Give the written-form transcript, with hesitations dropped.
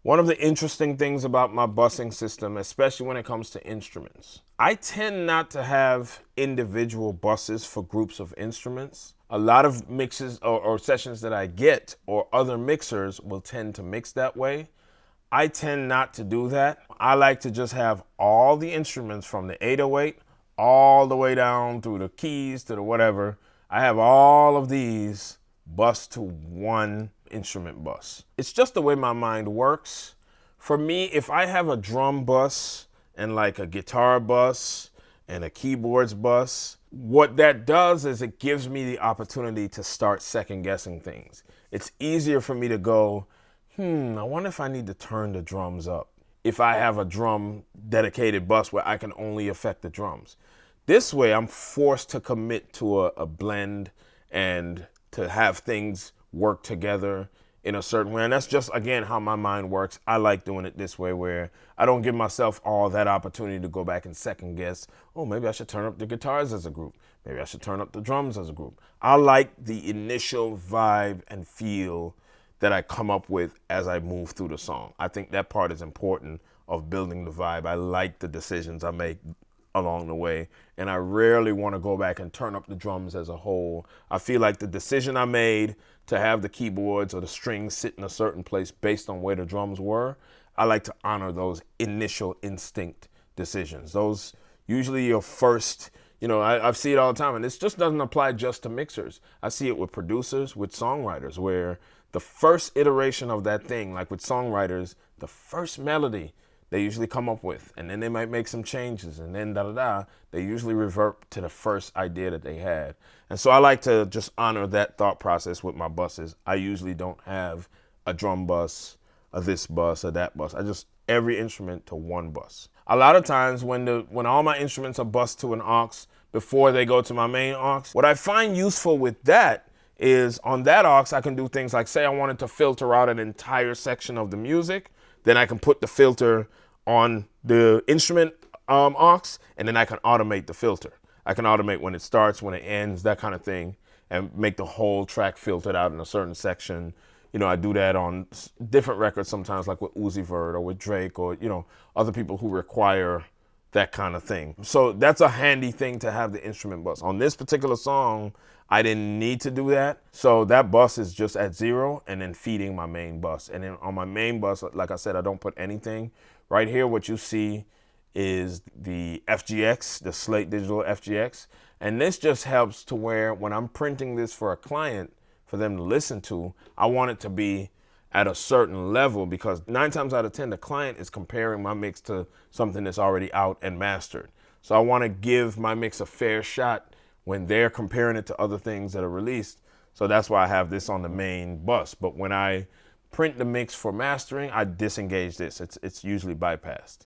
One of the interesting things about my busing system, especially when it comes to instruments, I tend not to have individual buses for groups of instruments. A lot of mixes or sessions that I get or other mixers will tend to mix that way. I tend not to do that. I like to just have all the instruments from the 808 all the way down through the keys to the whatever. I have all of these bus to one instrument bus. It's just the way my mind works. For me, if I have a drum bus and like a guitar bus and a keyboards bus, what that does is it gives me the opportunity to start second guessing things. It's easier for me to go, I wonder if I need to turn the drums up if I have a drum dedicated bus where I can only affect the drums. This way, I'm forced to commit to a blend and to have things work together in a certain way. And that's just, again, how my mind works. I like doing it this way where I don't give myself all that opportunity to go back and second guess, oh, maybe I should turn up the guitars as a group. Maybe I should turn up the drums as a group. I like the initial vibe and feel that I come up with as I move through the song. I think that part is important of building the vibe. I like the decisions I make along the way, and I rarely want to go back and turn up the drums as a whole. I feel like the decision I made to have the keyboards or the strings sit in a certain place based on where the drums were, I like to honor those initial instinct decisions. Those usually your first, I see it all the time, and this just doesn't apply just to mixers. I see it with producers, with songwriters, where the first iteration of that thing, like with songwriters, the first melody they usually come up with, and then they might make some changes, and then they usually revert to the first idea that they had. And so I like to just honor that thought process with my buses. I usually don't have a drum bus, a this bus, or that bus. I just every instrument to one bus. A lot of times when all my instruments are bused to an aux before they go to my main aux, what I find useful with that is on that aux, I can do things like, say I wanted to filter out an entire section of the music, then I can put the filter on the instrument aux, and then I can automate the filter. I can automate when it starts, when it ends, that kind of thing, and make the whole track filtered out in a certain section. I do that on different records sometimes, like with Uzi Vert or with Drake or, other people who require that kind of thing. So that's a handy thing to have the instrument bus. On this particular song, I didn't need to do that. So that bus is just at 0 and then feeding my main bus. And then on my main bus, like I said, I don't put anything. Right here, what you see is the FGX, the Slate Digital FGX. And this just helps to where when I'm printing this for a client, for them to listen to, I want it to be at a certain level, because 9 times out of 10, the client is comparing my mix to something that's already out and mastered. So I want to give my mix a fair shot when they're comparing it to other things that are released. So that's why I have this on the main bus. But when I print the mix for mastering, I disengage this. It's usually bypassed.